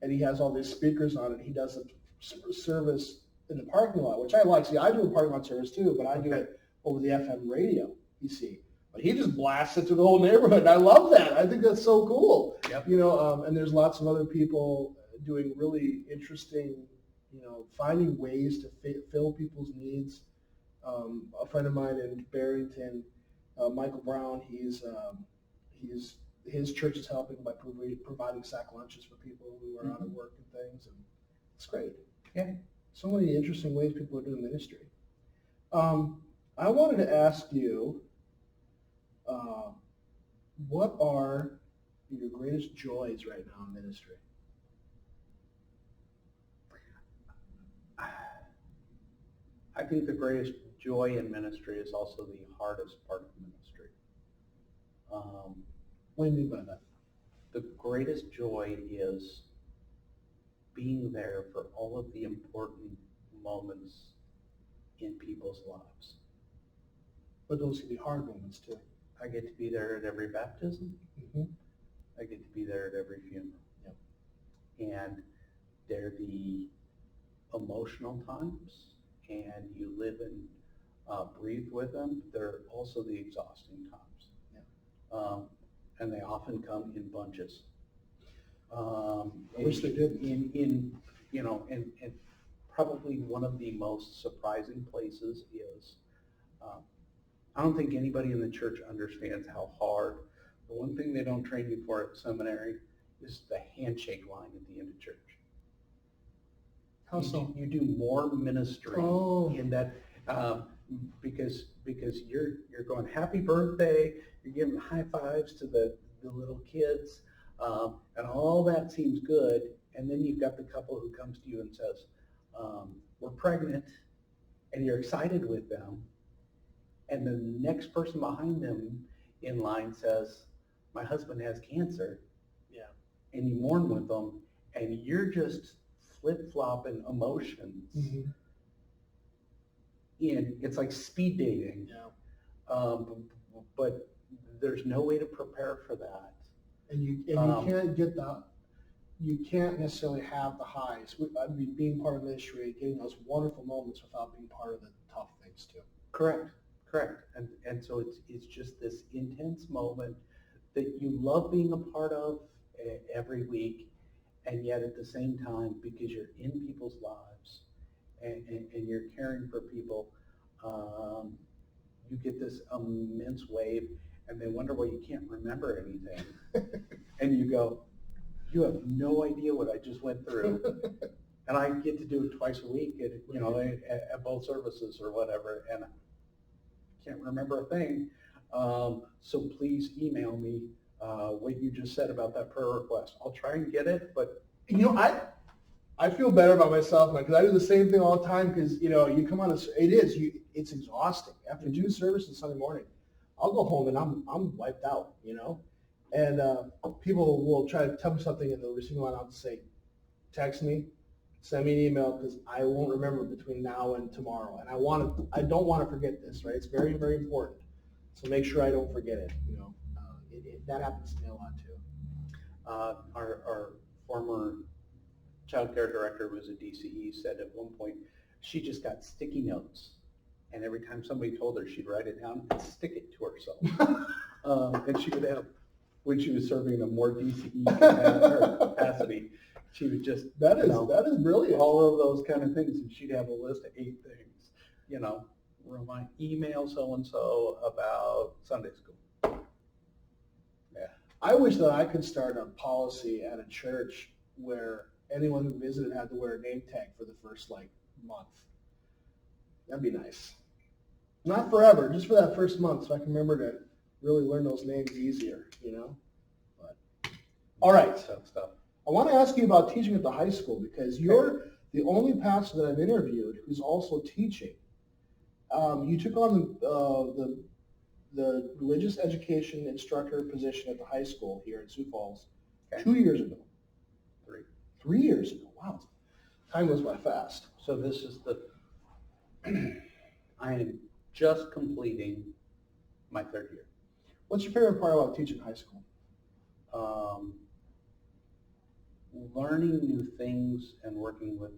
and he has all these speakers on it. He does a service in the parking lot, which I like. See, I do a parking lot service too, but I do it over the FM radio, you see. But he just blasts it to the whole neighborhood, and I love that. I think that's so cool. Yep. And there's lots of other people doing really interesting, finding ways to fill people's needs. A friend of mine in Barrington, Michael Brown, his church is helping by providing sack lunches for people who are out of work and things, and it's great. Yeah. So many interesting ways people are doing ministry. I wanted to ask you, what are your greatest joys right now in ministry? I think the greatest joy in ministry is also the hardest part of ministry. What do you mean by that? The greatest joy is being there for all of the important moments in people's lives. But those can be hard moments too. I get to be there at every baptism. Mm-hmm. I get to be there at every funeral. Yep. And they're the emotional times, and you live and breathe with them. They're also the exhausting times. Yeah. And they often come in bunches. I wish they did. And probably one of the most surprising places is, I don't think anybody in the church understands how hard. The one thing they don't train you for at seminary is the handshake line at the end of church. How so? You do more ministry in that because you're going happy birthday, you're giving high fives to the little kids, and all that seems good. And then you've got the couple who comes to you and says, we're pregnant, and you're excited with them. And the next person behind them in line says, my husband has cancer. Yeah. And you mourn with them, and you're just flip-flopping emotions. Mm-hmm. And it's like speed dating. Yeah. But there's no way to prepare for that. And you can't necessarily have the highs. I mean, being part of ministry, getting those wonderful moments without being part of the tough things too. Correct. And so it's just this intense moment that you love being a part of every week, and yet at the same time, because you're in people's lives and you're caring for people, you get this immense wave, and they wonder why you can't remember anything. And you go, you have no idea what I just went through. And I get to do it twice a week at both services or whatever, and I can't remember a thing. So please email me what you just said about that prayer request. I'll try and get it, but I feel better about myself because I do the same thing all the time because, you come on, it's exhausting. After 2 services Sunday morning, I'll go home and I'm wiped out, and people will try to tell me something and they'll receive line. I'll just say, text me, send me an email because I won't remember between now and tomorrow. And I don't want to forget this, right? It's very, very important. So make sure I don't forget it, that happens to me a lot too. Our former child care director who was a DCE said at one point she just got sticky notes, and every time somebody told her, she'd write it down and stick it to herself. And she would have, when she was serving a more DCE capacity, she would just that is brilliant. All of those kind of things, and she'd have a list of 8 things. Remind email so and so about Sunday school. Yeah. I wish that I could start a policy at a church where anyone who visited had to wear a name tag for the first month. That'd be nice. Not forever, just for that first month, so I can remember to really learn those names easier. But all right. Stuff. I want to ask you about teaching at the high school because you're the only pastor that I've interviewed who's also teaching. You took on the religious education instructor position at the high school here in Sioux Falls 2 years ago. 3 years ago. Wow. Time goes by fast. So this is I am just completing my 3rd year. What's your favorite part about teaching high school? Learning new things and working with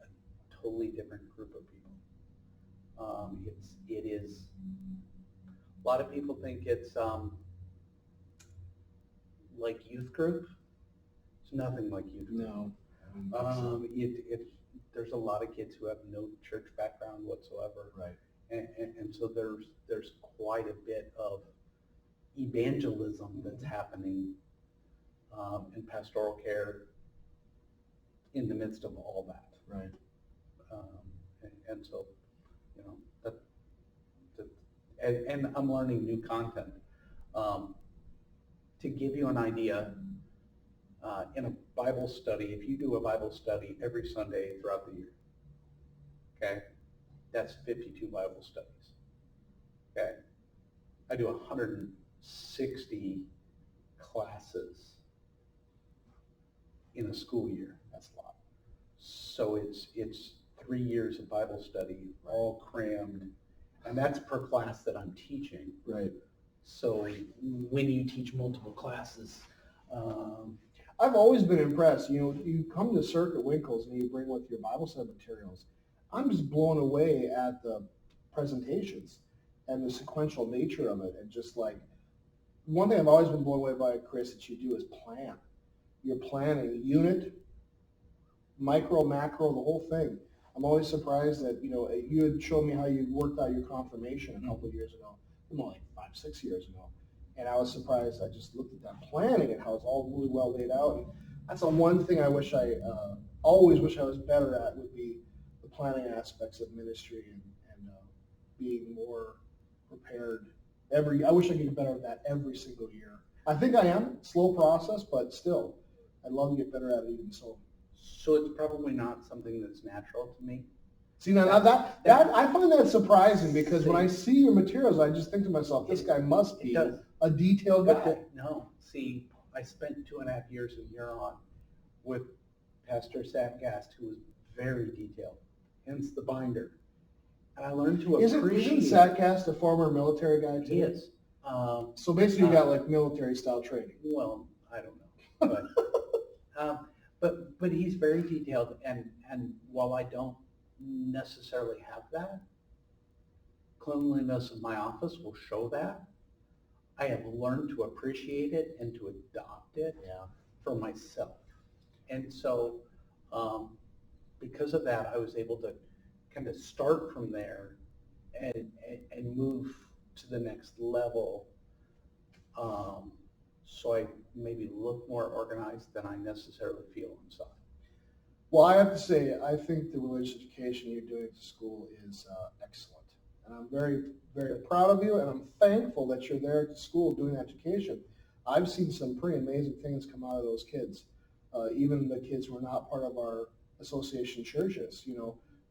a totally different group of people. It is, a lot of people think it's like youth group. It's nothing like youth group. No. There's a lot of kids who have no church background whatsoever. Right. And so there's quite a bit of evangelism that's happening in pastoral care in the midst of all that. Right. And so, and I'm learning new content. To give you an idea, in a Bible study, if you do a Bible study every Sunday throughout the year, okay, that's 52 Bible studies. Okay, I do 160 classes in a school year. That's a lot. So it's 3 years of Bible study, all crammed, and that's per class that I'm teaching. Right. So when you teach multiple classes, I've always been impressed. You come to Circuit Winkles and you bring with your Bible study materials. I'm just blown away at the presentations and the sequential nature of it. And just one thing I've always been blown away by, Chris, that you do is plan. You're planning unit, micro, macro, the whole thing. I'm always surprised that, you had shown me how you worked out your confirmation a couple of years ago, more like 5-6 years ago. And I was surprised. I just looked at that planning and how it's all really well laid out. And that's the one thing I wish always wish I was better at, would be the planning aspects of ministry and being more prepared. I wish I could get better at that every single year. I think I am. Slow process, but still, I'd love to get better at it even so. So it's probably not something that's natural to me. See, now that I find that surprising because when I see your materials, I just think to myself, this guy must be a detailed guy. No, see, I spent 2.5 years in Huron with Pastor Satgast, who was very detailed, hence the binder. And I learned to appreciate. Isn't Satgast a former military guy too? He is. So basically, you got military style training. Well, I don't know, but he's very detailed, and while I don't necessarily have that, cleanliness of my office will show that. I have learned to appreciate it and to adopt it for myself. And so because of that, I was able to kind of start from there and move to the next level. So I maybe look more organized than I necessarily feel inside. Well, I have to say, I think the religious education you're doing at the school is excellent. And I'm very, very proud of you, and I'm thankful that you're there at the school doing education. I've seen some pretty amazing things come out of those kids. even the kids who are not part of our association churches,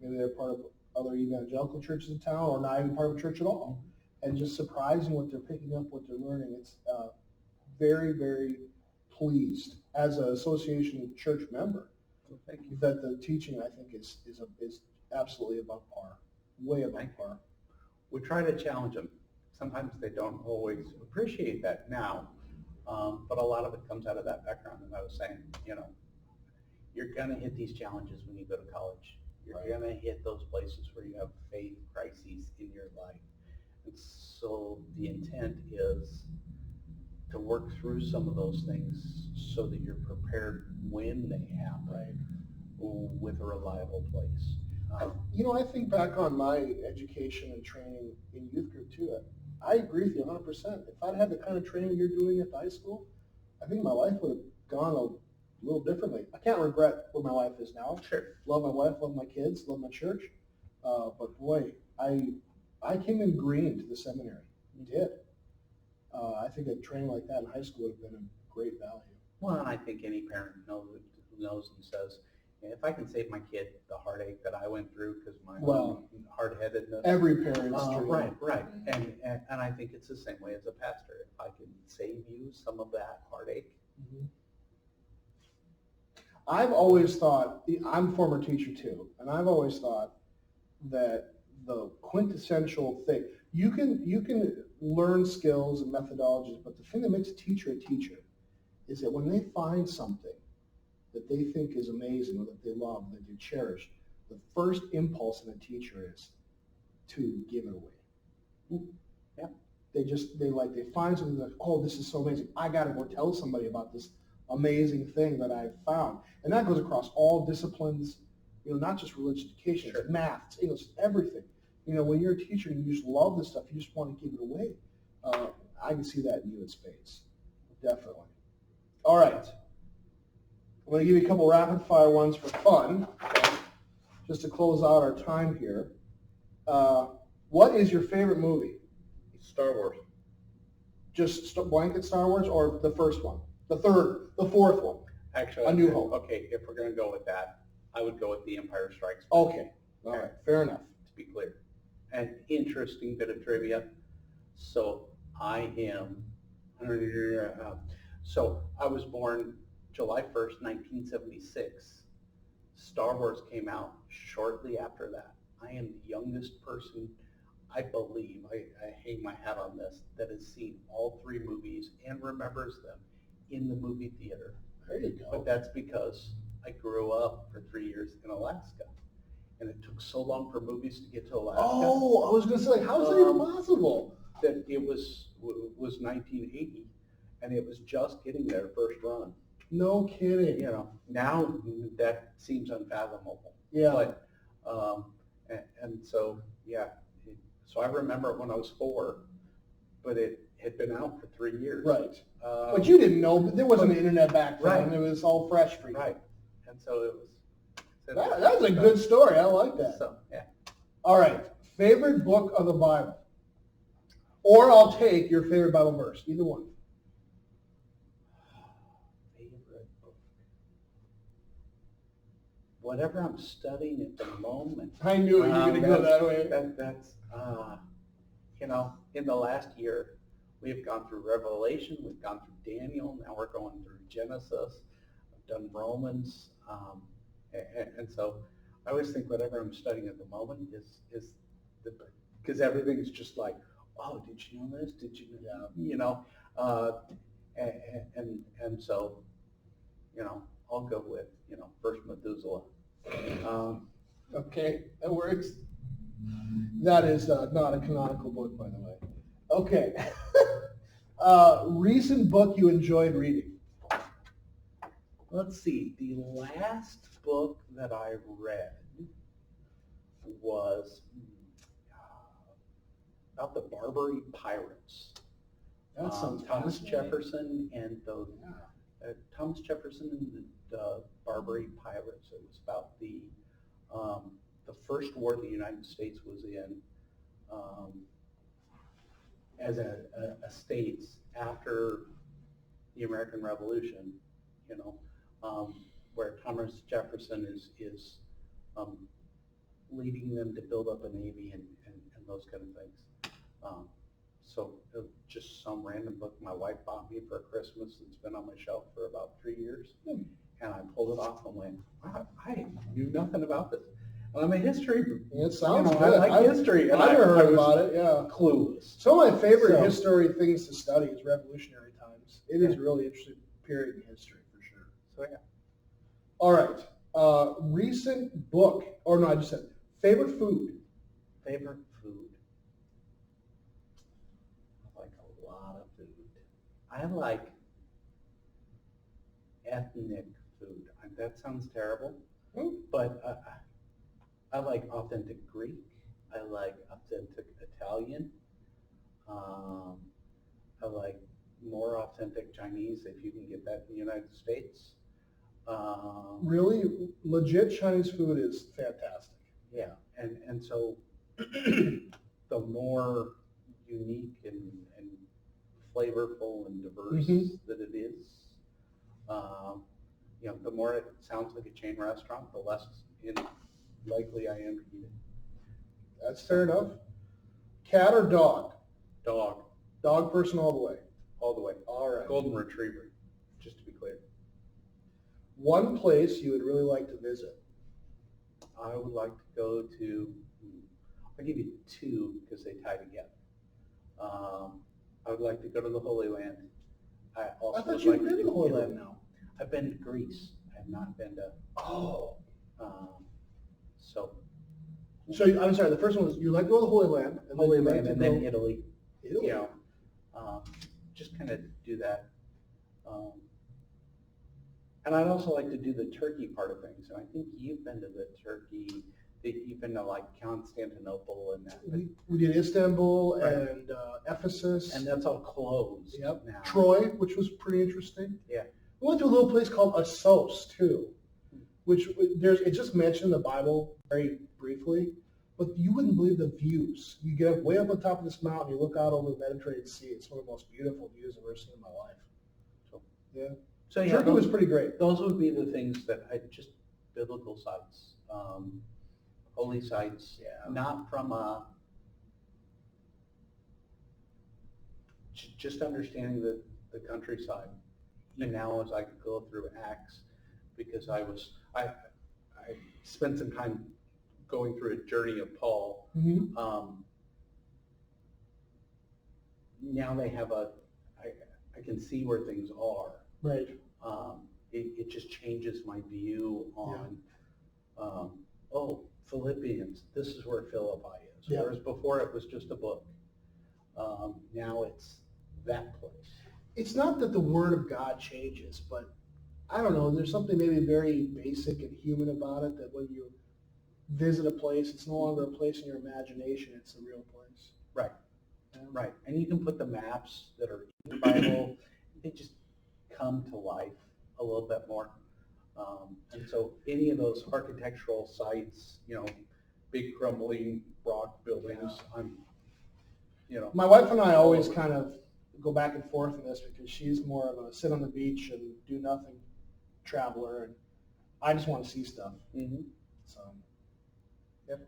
maybe they're part of other evangelical churches in town or not even part of a church at all. And just surprising what they're picking up, what they're learning. It's very, very pleased as an association church member. Well, thank you. That the teaching, I think, is absolutely above par, way above par. We try to challenge them. Sometimes they don't always appreciate that now, but a lot of it comes out of that background. And I was saying, you're going to hit these challenges when you go to college. You're Right. going to hit those places where you have faith crises in your life. And so the intent is to work through some of those things so that you're prepared when they happen with a reliable place. I think back on my education and training in youth group too. I agree with you 100%. If I'd had the kind of training you're doing at the high school, I think my life would have gone a little differently. I can't regret where my life is now. Sure. Love my wife, love my kids, love my church. But boy, I came in green to the seminary. I did. I think a training like that in high school would have been a great value. Well, and I think any parent knows and says, if I can save my kid the heartache that I went through because my own hard-headedness. Every parent's dream. Right. And I think it's the same way as a pastor. If I can save you some of that heartache. Mm-hmm. I've always thought, I'm a former teacher too, and I've always thought that the quintessential thing, you can learn skills and methodologies, but the thing that makes a teacher is that when they find something that they think is amazing or that they love, that they cherish, the first impulse in a teacher is to give it away. Yeah. They find something like, oh, this is so amazing. I got to go tell somebody about this amazing thing that I've found. And that goes across all disciplines, not just religious education, Sure. It's math, it's English, it's everything. When you're a teacher and you just love this stuff, you just want to give it away. I can see that in you in spades, definitely. All right. I'm going to give you a couple rapid fire ones for fun, okay? Just to close out our time here. What is your favorite movie? Star Wars. Just blanket Star Wars or the first one? The fourth one? Actually, A New Hope. Okay, if we're going to go with that, I would go with The Empire Strikes Back. Okay. All right. Fair enough. To be clear. An interesting bit of trivia. So I was born July 1st, 1976. Star Wars came out shortly after that. I am the youngest person, I believe, I hang my hat on this, that has seen all three movies and remembers them in the movie theater. There you go. But that's because I grew up for 3 years in Alaska. And it took so long for movies to get to Alaska. Oh, I was going to say, how is that even possible? That it was 1980, and it was just getting their first run. No kidding. Now that seems unfathomable. Yeah. But, and so, yeah. So I remember it when I was 4, but it had been out for 3 years. Right. But you didn't know, but there wasn't internet back then. Right. It was all fresh for you. Right. And so it was. That was a good story. I like that. So, yeah. All right. Favorite book of the Bible? Or I'll take your favorite Bible verse. Either one. Favorite book. Whatever I'm studying at the moment. I knew you were going to go that way. That's in the last year, we have gone through Revelation, we've gone through Daniel, now we're going through Genesis, I've done Romans, and so I always think whatever I'm studying at the moment is because everything is just like, oh, did you know this? Did you know? And so, I'll go with, First Methuselah. Okay, that works. That is not a canonical book, by the way. Okay. Recent book you enjoyed reading? Let's see. The last book that I read was about the Barbary pirates. That sounds Thomas fascinating. Jefferson and Thomas Jefferson and the Barbary pirates. It was about the first war the United States was in as a states after the American Revolution. where Thomas Jefferson is leading them to build up a navy and those kind of things. So just some random book my wife bought me for Christmas. It's been on my shelf for about 3 years. And I pulled it off and went, wow, I knew nothing about this. And I'm a history. It sounds I good. like history. And I never heard was about it, yeah. Clueless. Some of my favorite So- history things to study is revolutionary times. It is a really interesting period in history, for sure. So yeah. All right. Recent book, or no, I just said favorite food. Favorite food. I like a lot of food. I like ethnic food. That sounds terrible, but I like authentic Greek. I like authentic Italian. I like more authentic Chinese if you can get that in the United States. Really, legit Chinese food is fantastic. Yeah, and so the more unique and flavorful and diverse that it is, the more it sounds like a chain restaurant, the less likely I am to eat it. That's fair enough. Cat or dog? Dog, Dog person all the way. all the way. All right. Golden retriever, just to be clear. One place you would really like to visit? I would like to go to, I'll give you two because they tie together. I would like to go to the Holy Land. I also I thought would you've like been to do the Holy Italy. Land now. I've been to Greece. I have not been to, Oh. so So I'm sorry. The first one was you like to go to the Holy Land, and Holy then you Land like and to then go Italy. Italy. You know, just kind of do that. And I'd also like to do the Turkey part of things. And I think you've been to the Turkey, you've been to like Constantinople and that. We did Istanbul Right. and Ephesus. And that's all closed Yep. now. Troy, which was pretty interesting. Yeah. We went to a little place called Assos too, which it's just mentioned in the Bible very briefly, but you wouldn't believe the views. You get up way up on top of this mountain, you look out over the Mediterranean Sea. It's one of the most beautiful views I've ever seen in my life. So, Yeah. So yeah, Turkey was pretty great. those would be the things that just biblical sites, holy sites, Yeah. not from just understanding the countryside. And now as I go through Acts, because I spent some time going through a journey of Paul. Now they have I can see where things are. Right. It just changes my view on, Philippians, this is where Philippi is. Yeah. Whereas before it was just a book. Now it's that place. It's not that the Word of God changes, but I don't know, there's something maybe very basic and human about it that when you visit a place, it's no longer a place in your imagination, it's a real place. Right. Yeah. Right. And you can put the maps that are in the Bible, they just come to life a little bit more. And so any of those architectural sites, big crumbling rock buildings, My wife and I always kind of go back and forth in this because she's more of a sit on the beach and do nothing traveler, and I just want to see stuff. So, yep.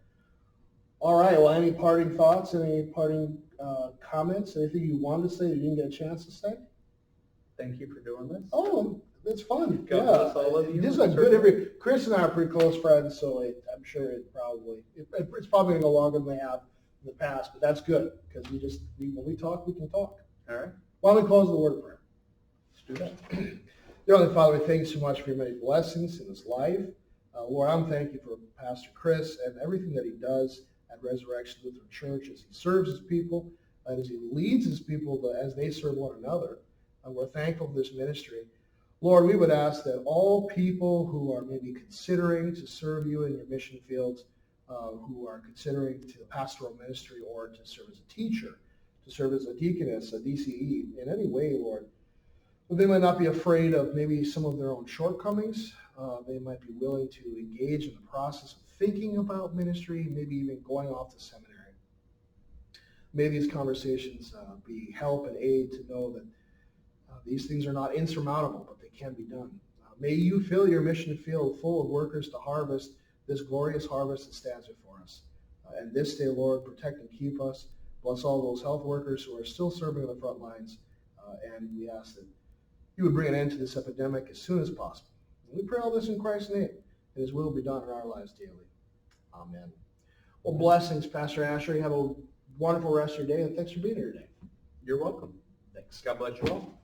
All right. Well, any parting thoughts? Any parting comments? Anything you wanted to say that you didn't get a chance to say? Thank you for doing this. Oh, it's fun. God bless all of you. This is a good. Chris and I are pretty close friends, so I'm sure it's probably going to go longer than they have in the past, but that's good because when we talk, we can talk. All right. Why don't we close the word of prayer? Let's do that. Dear Heavenly Father, we thank you so much for your many blessings in this life. Lord, I'm thanking you for Pastor Chris and everything that he does at Resurrection Lutheran Church as he serves his people and as he leads his people as they serve one another. And we're thankful for this ministry. Lord, we would ask that all people who are maybe considering to serve you in your mission fields, who are considering to pastoral ministry or to serve as a teacher, to serve as a deaconess, a DCE, in any way, Lord, they might not be afraid of maybe some of their own shortcomings. They might be willing to engage in the process of thinking about ministry, maybe even going off to seminary. May these conversations be help and aid to know that these things are not insurmountable, but they can be done. May you fill your mission field full of workers to harvest this glorious harvest that stands before us. And this day, Lord, protect and keep us. Bless all those health workers who are still serving on the front lines. And we ask that you would bring an end to this epidemic as soon as possible. And we pray all this in Christ's name, and his will be done in our lives daily. Amen. Well, blessings, Pastor Ascher. Have a wonderful rest of your day, and thanks for being here today. You're welcome. Thanks. God bless you all.